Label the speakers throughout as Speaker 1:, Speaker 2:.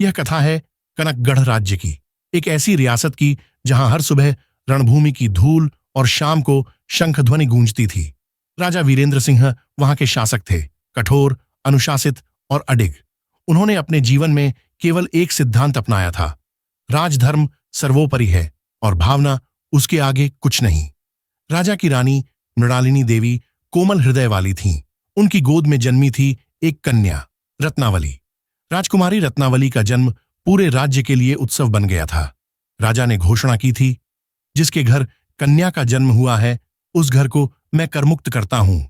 Speaker 1: यह कथा है कनकगढ़ राज्य की, एक ऐसी रियासत की जहां हर सुबह रणभूमि की धूल और शाम को शंखध्वनि गूंजती थी। राजा वीरेंद्र सिंह वहां के शासक थे, कठोर, अनुशासित और अडिग। उन्होंने अपने जीवन में केवल एक सिद्धांत अपनाया था, राजधर्म सर्वोपरि है और भावना उसके आगे कुछ नहीं। राजा की रानी मृणालिनी देवी कोमल हृदय वाली थीं। उनकी गोद में जन्मी थी एक कन्या, रत्नावली। राजकुमारी रत्नावली का जन्म पूरे राज्य के लिए उत्सव बन गया था। राजा ने घोषणा की थी, जिसके घर कन्या का जन्म हुआ है उस घर को मैं करमुक्त करता हूं।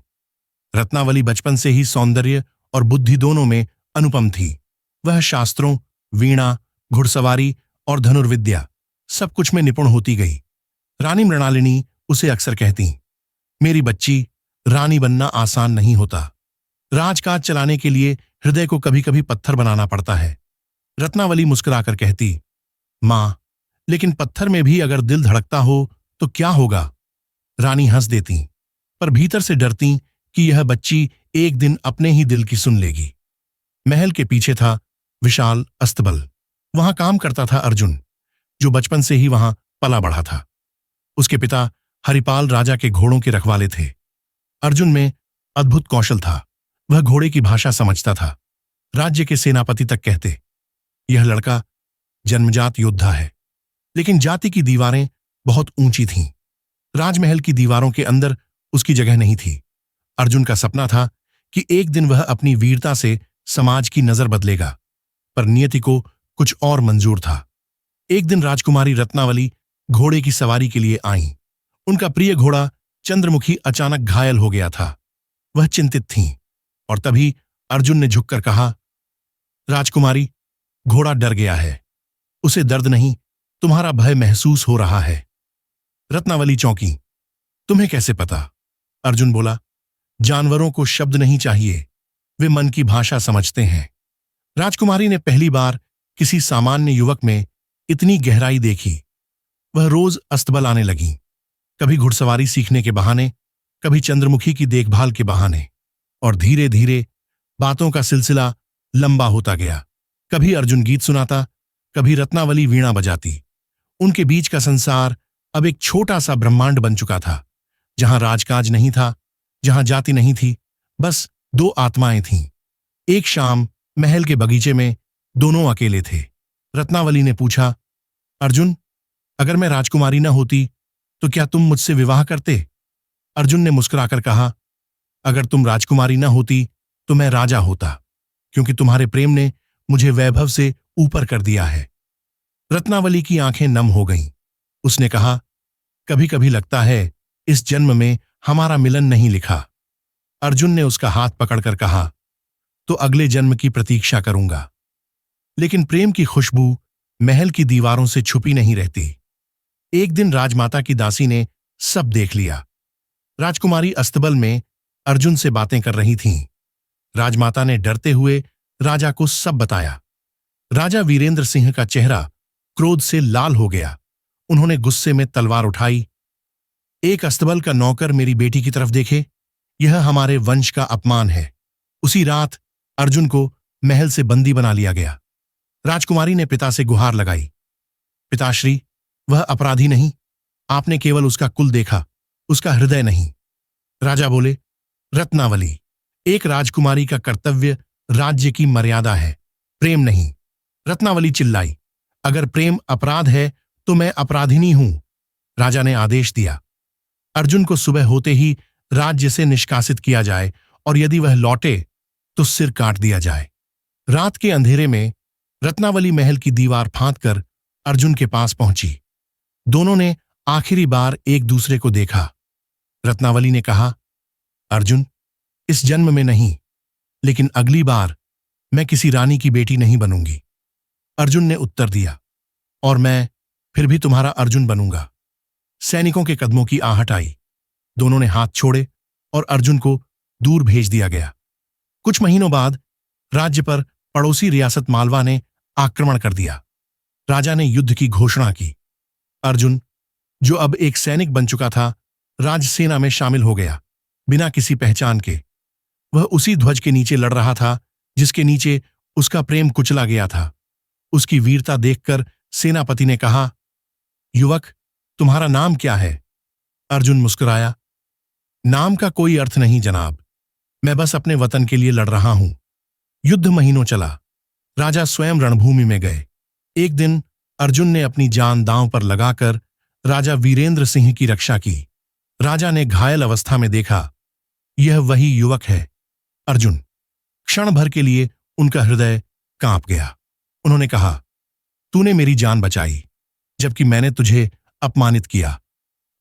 Speaker 1: रत्नावली बचपन से ही सौंदर्य और बुद्धि दोनों में अनुपम थी। वह शास्त्रों, वीणा, घुड़सवारी और धनुर्विद्या सब कुछ में निपुण होती गई। रानी मृणालिनी उसे अक्सर कहती, मेरी बच्ची, रानी बनना आसान नहीं होता। राजकाज चलाने के लिए हृदय को कभी कभी पत्थर बनाना पड़ता है। रत्नावली मुस्कुराकर कहती, मां, लेकिन पत्थर में भी अगर दिल धड़कता हो तो क्या होगा? रानी हंस देती, पर भीतर से डरती कि यह बच्ची एक दिन अपने ही दिल की सुन लेगी। महल के पीछे था विशाल अस्तबल। वहां काम करता था अर्जुन, जो बचपन से ही वहां पला बढ़ा था। उसके पिता हरिपाल राजा के घोड़ों के रखवाले थे। अर्जुन में अद्भुत कौशल था। वह घोड़े की भाषा समझता था। राज्य के सेनापति तक कहते, यह लड़का जन्मजात योद्धा है। लेकिन जाति की दीवारें बहुत ऊंची थीं। राजमहल की दीवारों के अंदर उसकी जगह नहीं थी। अर्जुन का सपना था कि एक दिन वह अपनी वीरता से समाज की नजर बदलेगा, पर नियति को कुछ और मंजूर था। एक दिन राजकुमारी रत्नावली घोड़े की सवारी के लिए आईं। उनका प्रिय घोड़ा चंद्रमुखी अचानक घायल हो गया था। वह चिंतित थीं, और तभी अर्जुन ने झुककर कहा, राजकुमारी, घोड़ा डर गया है। उसे दर्द नहीं, तुम्हारा भय महसूस हो रहा है। रत्नावली चौंकी। तुम्हें कैसे पता? अर्जुन बोला, जानवरों को शब्द नहीं चाहिए, वे मन की भाषा समझते हैं। राजकुमारी ने पहली बार किसी सामान्य युवक में इतनी गहराई देखी। वह रोज अस्तबल आने लगी, कभी घुड़सवारी सीखने के बहाने, कभी चंद्रमुखी की देखभाल के बहाने, और धीरे धीरे बातों का सिलसिला लंबा होता गया। कभी अर्जुन गीत सुनाता, कभी रत्नावली वीणा बजाती। उनके बीच का संसार अब एक छोटा सा ब्रह्मांड बन चुका था, जहां राजकाज नहीं था, जहां जाति नहीं थी, बस दो आत्माएं थीं। एक शाम महल के बगीचे में दोनों अकेले थे। रत्नावली ने पूछा, अर्जुन, अगर मैं राजकुमारी न होती तो क्या तुम मुझसे विवाह करते? अर्जुन ने मुस्कुराकर कहा, अगर तुम राजकुमारी न होती तो मैं राजा होता, क्योंकि तुम्हारे प्रेम ने मुझे वैभव से ऊपर कर दिया है। रत्नावली की आंखें नम हो गईं। उसने कहा, कभी कभी लगता है इस जन्म में हमारा मिलन नहीं लिखा। अर्जुन ने उसका हाथ पकड़कर कहा, तो अगले जन्म की प्रतीक्षा करूंगा। लेकिन प्रेम की खुशबू महल की दीवारों से छुपी नहीं रहती। एक दिन राजमाता की दासी ने सब देख लिया। राजकुमारी अस्तबल में अर्जुन से बातें कर रही थीं। राजमाता ने डरते हुए राजा को सब बताया। राजा वीरेंद्र सिंह का चेहरा क्रोध से लाल हो गया। उन्होंने गुस्से में तलवार उठाई। एक अस्तबल का नौकर मेरी बेटी की तरफ देखे, यह हमारे वंश का अपमान है। उसी रात अर्जुन को महल से बंदी बना लिया गया। राजकुमारी ने पिता से गुहार लगाई, पिताश्री, वह अपराधी नहीं, आपने केवल उसका कुल देखा, उसका हृदय नहीं। राजा बोले, रत्नावली, एक राजकुमारी का कर्तव्य राज्य की मर्यादा है, प्रेम नहीं। रत्नावली चिल्लाई, अगर प्रेम अपराध है तो मैं अपराधिनी हूं। राजा ने आदेश दिया, अर्जुन को सुबह होते ही राज्य से निष्कासित किया जाए, और यदि वह लौटे तो सिर काट दिया जाए। रात के अंधेरे में रत्नावली महल की दीवार फांदकर अर्जुन के पास पहुंची। दोनों ने आखिरी बार एक दूसरे को देखा। रत्नावली ने कहा, अर्जुन, इस जन्म में नहीं, लेकिन अगली बार मैं किसी रानी की बेटी नहीं बनूंगी। अर्जुन ने उत्तर दिया, और मैं फिर भी तुम्हारा अर्जुन बनूंगा। सैनिकों के कदमों की आहट आई। दोनों ने हाथ छोड़े और अर्जुन को दूर भेज दिया गया। कुछ महीनों बाद राज्य पर पड़ोसी रियासत मालवा ने आक्रमण कर दिया। राजा ने युद्ध की घोषणा की। अर्जुन, जो अब एक सैनिक बन चुका था, राजसेना में शामिल हो गया, बिना किसी पहचान के। वह उसी ध्वज के नीचे लड़ रहा था जिसके नीचे उसका प्रेम कुचला गया था। उसकी वीरता देखकर सेनापति ने कहा, युवक, तुम्हारा नाम क्या है? अर्जुन मुस्कुराया, नाम का कोई अर्थ नहीं जनाब, मैं बस अपने वतन के लिए लड़ रहा हूं। युद्ध महीनों चला। राजा स्वयं रणभूमि में गए। एक दिन अर्जुन ने अपनी जान दांव पर लगाकर राजा वीरेंद्र सिंह की रक्षा की। राजा ने घायल अवस्था में देखा, यह वही युवक है, अर्जुन। क्षण भर के लिए उनका हृदय कांप गया। उन्होंने कहा, तूने मेरी जान बचाई, जबकि मैंने तुझे अपमानित किया।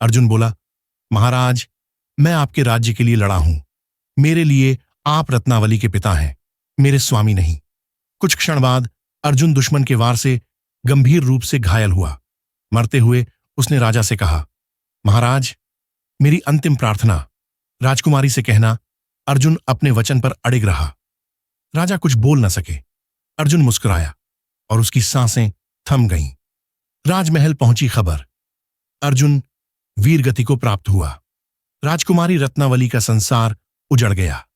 Speaker 1: अर्जुन बोला, महाराज, मैं आपके राज्य के लिए लड़ा हूं। मेरे लिए आप रत्नावली के पिता हैं, मेरे स्वामी नहीं। कुछ क्षण बाद अर्जुन दुश्मन के वार से गंभीर रूप से घायल हुआ। मरते हुए उसने राजा से कहा, महाराज, मेरी अंतिम प्रार्थना, राजकुमारी से कहना अर्जुन अपने वचन पर अड़िग रहा। राजा कुछ बोल न सके। अर्जुन मुस्कुराया और उसकी सांसें थम गईं। राजमहल पहुंची खबर, अर्जुन वीरगति को प्राप्त हुआ। राजकुमारी रत्नावली का संसार उजड़ गया।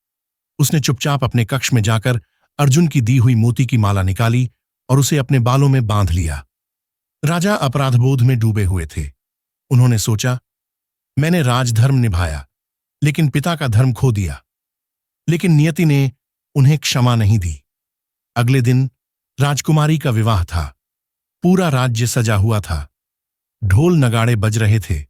Speaker 1: उसने चुपचाप अपने कक्ष में जाकर अर्जुन की दी हुई मोती की माला निकाली और उसे अपने बालों में बांध लिया। राजा अपराधबोध में डूबे हुए थे। उन्होंने सोचा, मैंने राजधर्म निभाया, लेकिन पिता का धर्म खो दिया। लेकिन नियति ने उन्हें क्षमा नहीं दी। अगले दिन राजकुमारी का विवाह था। पूरा राज्य सजा हुआ था। ढोल नगाड़े बज रहे थे,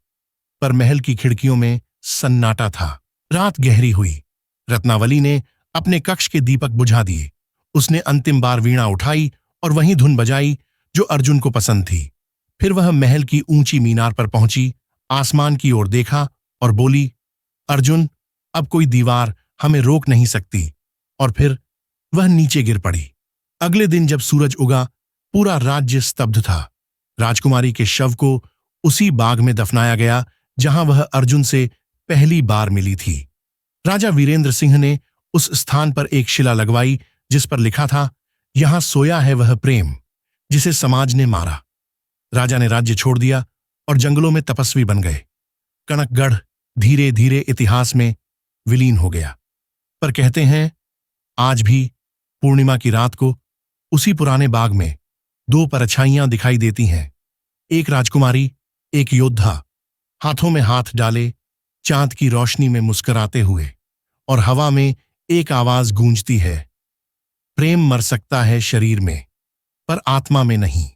Speaker 1: पर महल की खिड़कियों में सन्नाटा था। रात गहरी हुई। रत्नावली ने अपने कक्ष के दीपक बुझा दिए। उसने अंतिम बार वीणा उठाई और वही धुन बजाई जो अर्जुन को पसंद थी। फिर वह महल की ऊंची मीनार पर पहुंची, आसमान की ओर देखा और बोली, अर्जुन, अब कोई दीवार हमें रोक नहीं सकती। और फिर वह नीचे गिर पड़ी। अगले दिन जब सूरज उगा, पूरा राज्य स्तब्ध था। राजकुमारी के शव को उसी बाग में दफनाया गया जहां वह अर्जुन से पहली बार मिली थी। राजा वीरेंद्र सिंह ने उस स्थान पर एक शिला लगवाई जिस पर लिखा था, यहां सोया है वह प्रेम जिसे समाज ने मारा। राजा ने राज्य छोड़ दिया और जंगलों में तपस्वी बन गए। कनकगढ़ धीरे धीरे इतिहास में विलीन हो गया। पर कहते हैं, आज भी पूर्णिमा की रात को उसी पुराने बाग में दो परछाइयां दिखाई देती हैं। एक राजकुमारी, एक योद्धा, हाथों में हाथ डाले, चांद की रोशनी में मुस्कुराते हुए, और हवा में एक आवाज गूंजती है, प्रेम मर सकता है शरीर में, पर आत्मा में नहीं।